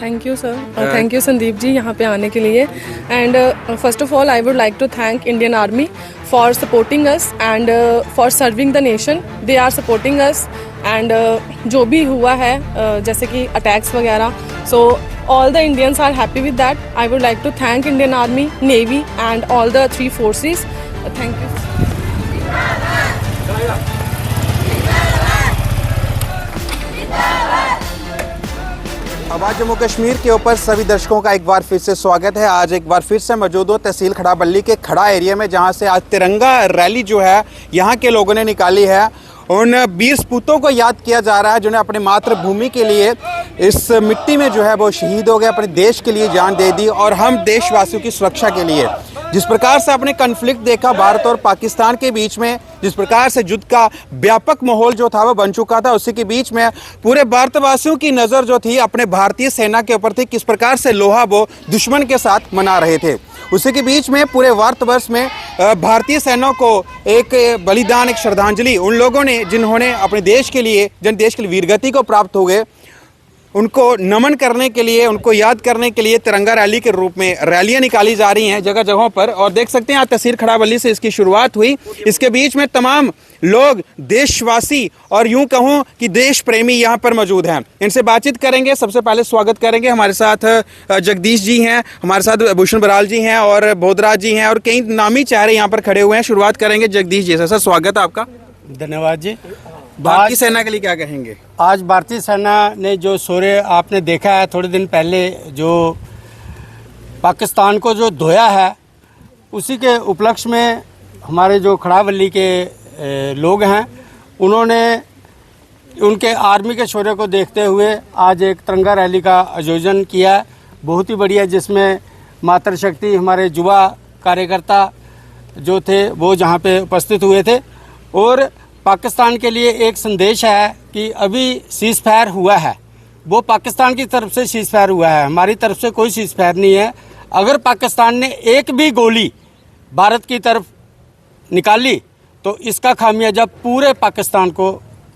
Thank you sir, thank you Sandeep ji यहाँ पे आने के लिए। And first of all I would like to thank Indian Army for supporting us and for serving the nation. They are supporting us and जो भी हुआ है जैसे कि अटैक्स वगैरह, सो all the Indians are happy with that. I would like to thank Indian Army, Navy and all the 3 forces. Thank you. आवाज़ जम्मू कश्मीर के ऊपर सभी दर्शकों का एक बार फिर से स्वागत है। आज एक बार फिर से मौजूद हो तहसील खड़ा बल्ली के खड़ा एरिया में, जहां से आज तिरंगा रैली जो है यहाँ के लोगों ने निकाली है। उन वीर सपूतों को याद किया जा रहा है जिन्होंने अपने मातृभूमि के लिए इस मिट्टी में जो है वो शहीद हो गए, अपने देश के लिए जान दे दी और हम देशवासियों की सुरक्षा के लिए। जिस प्रकार से आपने कन्फ्लिक्ट देखा भारत और पाकिस्तान के बीच में, जिस प्रकार से युद्ध का व्यापक माहौल जो था वो बन चुका था, उसी के बीच में पूरे भारतवासियों की नज़र जो थी अपने भारतीय सेना के ऊपर थी, किस प्रकार से लोहा वो दुश्मन के साथ मना रहे थे। उसी के बीच में पूरे भारतवर्ष में भारतीय सेना को एक बलिदान, एक श्रद्धांजलि उन लोगों ने जिन्होंने अपने देश के लिए, जिन देश के लिए वीरगति को प्राप्त हो गए, उनको नमन करने के लिए, उनको याद करने के लिए तिरंगा रैली के रूप में रैलियां निकाली जा रही हैं जगह जगहों पर। और देख सकते हैं आज तहसील खड़ा बल्ली से इसकी शुरुआत हुई। इसके बीच में तमाम लोग, देशवासी और यूं कहूं कि देश प्रेमी यहाँ पर मौजूद हैं। इनसे बातचीत करेंगे। सबसे पहले स्वागत करेंगे, हमारे साथ जगदीश जी हैं, हमारे साथ भूषण बराल जी हैं और बोधराज जी हैं और कई नामी चेहरे यहाँ पर खड़े हुए हैं। शुरुआत करेंगे जगदीश जी से। सर स्वागत है आपका। धन्यवाद जी। भारतीय सेना के लिए क्या कहेंगे? आज भारतीय सेना ने जो शौर्य आपने देखा है थोड़े दिन पहले, जो पाकिस्तान को जो धोया है, उसी के उपलक्ष्य में हमारे जो खड़ाबल्ली के लोग हैं, उन्होंने उनके आर्मी के शौर्य को देखते हुए आज एक तिरंगा रैली का आयोजन किया, बहुत ही बढ़िया, जिसमें मातृशक्ति हमारे युवा कार्यकर्ता जो थे वो जहाँ पे उपस्थित हुए थे। और पाकिस्तान के लिए एक संदेश है कि अभी सीज़ फायर हुआ है, वो पाकिस्तान की तरफ से सीज़ फायर हुआ है, हमारी तरफ से कोई सीज़ फायर नहीं है। अगर पाकिस्तान ने एक भी गोली भारत की तरफ निकाली तो इसका खामियाजा पूरे पाकिस्तान को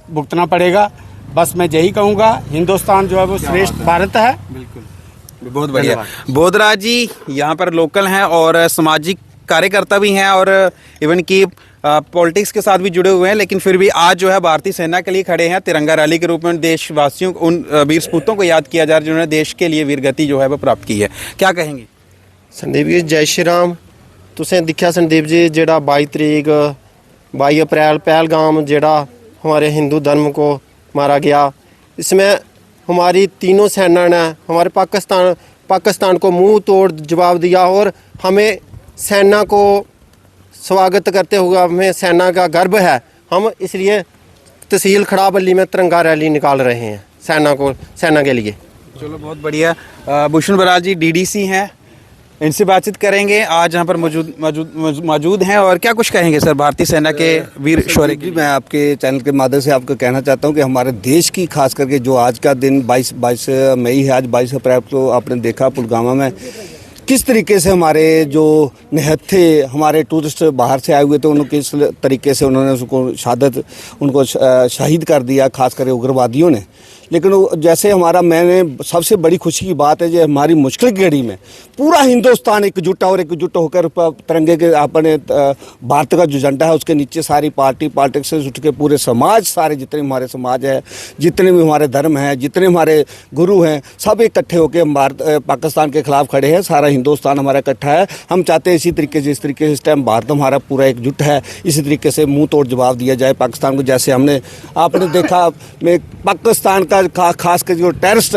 भुगतना पड़ेगा। बस मैं यही कहूँगा, हिंदुस्तान जो है वो श्रेष्ठ भारत है। बिल्कुल, बहुत बढ़िया। बोधराज जी यहाँ पर लोकल हैं और सामाजिक कार्यकर्ता भी हैं और इवन की पॉलिटिक्स के साथ भी जुड़े हुए हैं, लेकिन फिर भी आज जो है भारतीय सेना के लिए खड़े हैं। तिरंगा रैली के रूप में देशवासियों, उन वीर सपूतों को याद किया जा रहा है जिन्होंने देश के लिए वीरगति जो है वो प्राप्त की है। क्या कहेंगे? संदीप जी जय श्री राम। तुसें दिखा संदीप जी, जेड़ा 22 तरीक 22 अप्रैल पहलगाम जेड़ा हमारे हिंदू धर्म को मारा गया, इसमें हमारी तीनों सेना ने हमारे पाकिस्तान को मुंह तोड़ जवाब दिया और हमें सेना को स्वागत करते हुए हमें सेना का गर्व है। हम इसलिए तहसील खड़ा बल्ली में तिरंगा रैली निकाल रहे हैं सेना के लिए। चलो बहुत बढ़िया। भूषण बराल जी डीडीसी हैं, इनसे बातचीत करेंगे। आज यहाँ पर मौजूद हैं और क्या कुछ कहेंगे सर भारतीय सेना के वीर शौर्य की? मैं आपके चैनल के माध्यम से आपको कहना चाहता हूँ कि हमारे देश की खास करके जो आज का दिन 22 मई है, आज 22 अप्रैल को आपने देखा पुलवामा में किस तरीके से हमारे जो निहत्थे हमारे टूरिस्ट बाहर से आए हुए थे, उनको किस तरीके से उन्होंने उनको शहीद कर दिया, खास करके उग्रवादियों ने। लेकिन जैसे मैंने सबसे बड़ी खुशी की बात है जो हमारी मुश्किल की घड़ी में पूरा हिंदुस्तान एकजुट होकर तिरंगे के अपने भारत का जो झंडा है उसके नीचे सारी पॉलिटिक्स से जुट के पूरे समाज, सारे जितने हमारे समाज है, जितने भी हमारे धर्म हैं, जितने हमारे गुरु हैं, सब इकट्ठे होकर पाकिस्तान के खिलाफ खड़े हैं। सारा हिंदुस्तान हमारा इकट्ठा है। हम चाहते हैं इसी तरीके से, इस तरीके से इस टाइम भारत हमारा पूरा एकजुट है, इसी तरीके से मुंह तोड़ जवाब दिया जाए पाकिस्तान को। जैसे आपने देखा पाकिस्तान का खास कर जो टेररिस्ट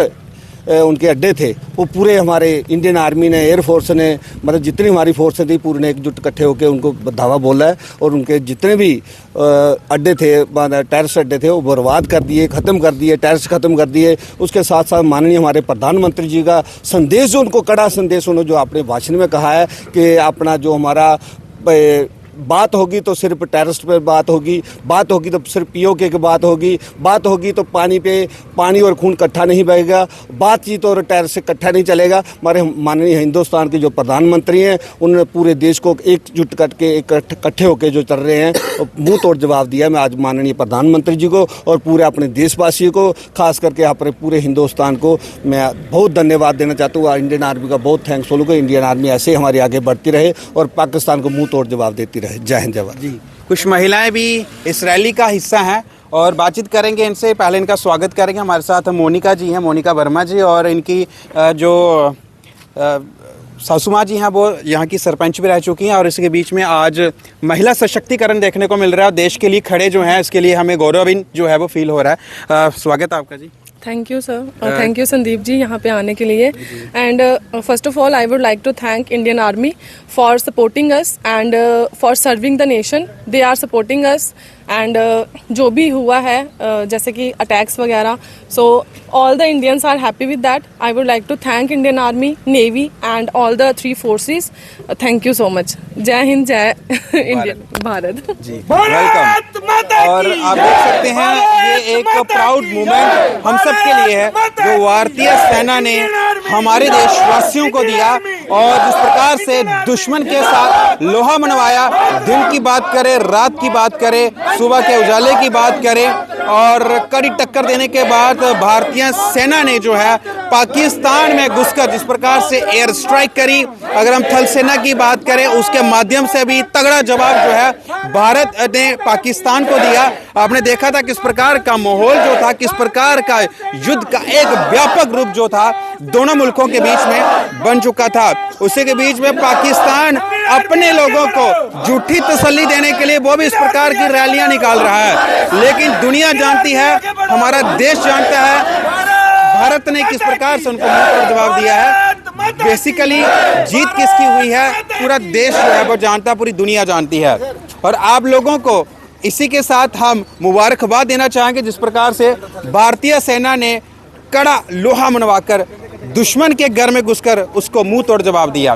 उनके अड्डे थे, वो पूरे हमारे इंडियन आर्मी ने, एयरफोर्स ने, मतलब जितनी हमारी फोर्सें थी पूरे ने एकजुट इकट्ठे होकर उनको धावा बोला है और उनके जितने भी अड्डे थे, टेररिस्ट अड्डे थे, वो बर्बाद कर दिए, ख़त्म कर दिए, टेररिस्ट ख़त्म कर दिए। उसके साथ साथ माननीय हमारे प्रधानमंत्री जी का संदेश, जो उनको कड़ा संदेश उन्होंने जो अपने भाषण में कहा है कि अपना जो हमारा बात होगी तो सिर्फ टेररिस्ट पे बात होगी तो सिर्फ पीओके की बात होगी तो पानी और खून इकट्ठा नहीं बहेगा, बातचीत और टेररिस्ट से इकट्ठा नहीं चलेगा। हमारे माननीय हिंदुस्तान के जो प्रधानमंत्री हैं उन्होंने पूरे देश को एकजुट करके इकट्ठे होकर जो चल रहे हैं मुंह तोड़ जवाब दिया। मैं आज माननीय प्रधानमंत्री जी को और पूरे अपने देशवासियों को, खास करके यहाँ पर पूरे हिंदुस्तान को मैं बहुत धन्यवाद देना चाहता हूँ। इंडियन आर्मी का बहुत थैंक्स बोलूँगा। इंडियन आर्मी ऐसे हमारी आगे बढ़ती रहे और पाकिस्तान को मुंह तोड़ जवाब देती रहे। जय हिंद जय भारत। जी, कुछ महिलाएं भी इस रैली का हिस्सा हैं और बातचीत करेंगे इनसे। पहले इनका स्वागत करेंगे। हमारे साथ मोनिका जी हैं, मोनिका वर्मा जी, और इनकी जो सासू माँ जी हैं वो यहाँ की सरपंच भी रह चुकी हैं। और इसके बीच में आज महिला सशक्तिकरण देखने को मिल रहा है। देश के लिए खड़े जो हैं, इसके लिए हमें गौरव जो है वो फील हो रहा है। स्वागत है आपका जी। Thank you sir, thank you Sandeep ji यहाँ पे आने के लिए। And first of all I would like to thank Indian Army for supporting us and for serving the nation. They are supporting us and जो भी हुआ है जैसे कि अटैक्स वगैरह, so all the Indians are happy with that. I would like to thank Indian Army, navy and all the 3 forces. Thank you so much. जय हिंद, जय Indian Bharat जी, welcome. और आप देख सकते हैं ये एक प्राउड मोमेंट हम सब के लिए है जो भारतीय सेना ने हमारे देशवासियों को दिया। और जिस प्रकार से दुश्मन के साथ लोहा मनवाया, दिन की बात करें, रात की बात करें, सुबह के उजाले की बात करें, और कड़ी टक्कर देने के बाद भारतीय सेना ने जो है पाकिस्तान में घुसकर जिस प्रकार से एयर स्ट्राइक करी, अगर हम थल सेना की बात करें उसके माध्यम से भी तगड़ा जवाब जो है भारत ने पाकिस्तान को दिया। आपने देखा था किस प्रकार का माहौल जो था, किस प्रकार का युद्ध का एक व्यापक रूप जो था दोनों मुल्कों के बीच में बन चुका था। उसी के बीच में पाकिस्तान अपने लोगों को झूठी तसल्ली देने के लिए वो भी इस प्रकार की रैलियां निकाल रहा है। लेकिन दुनिया जानती है, हमारा देश जानता है भारत ने किस प्रकार से उनको मुंह तोड़ जवाब दिया है। बेसिकली जीत किसकी हुई है पूरा देश जो है वो जानता, पूरी दुनिया जानती है। और आप लोगों को इसी के साथ हम मुबारकबाद देना चाहेंगे जिस प्रकार से भारतीय सेना ने कड़ा लोहा मनवाकर दुश्मन के घर में घुसकर उसको मुंह तोड़ जवाब दिया।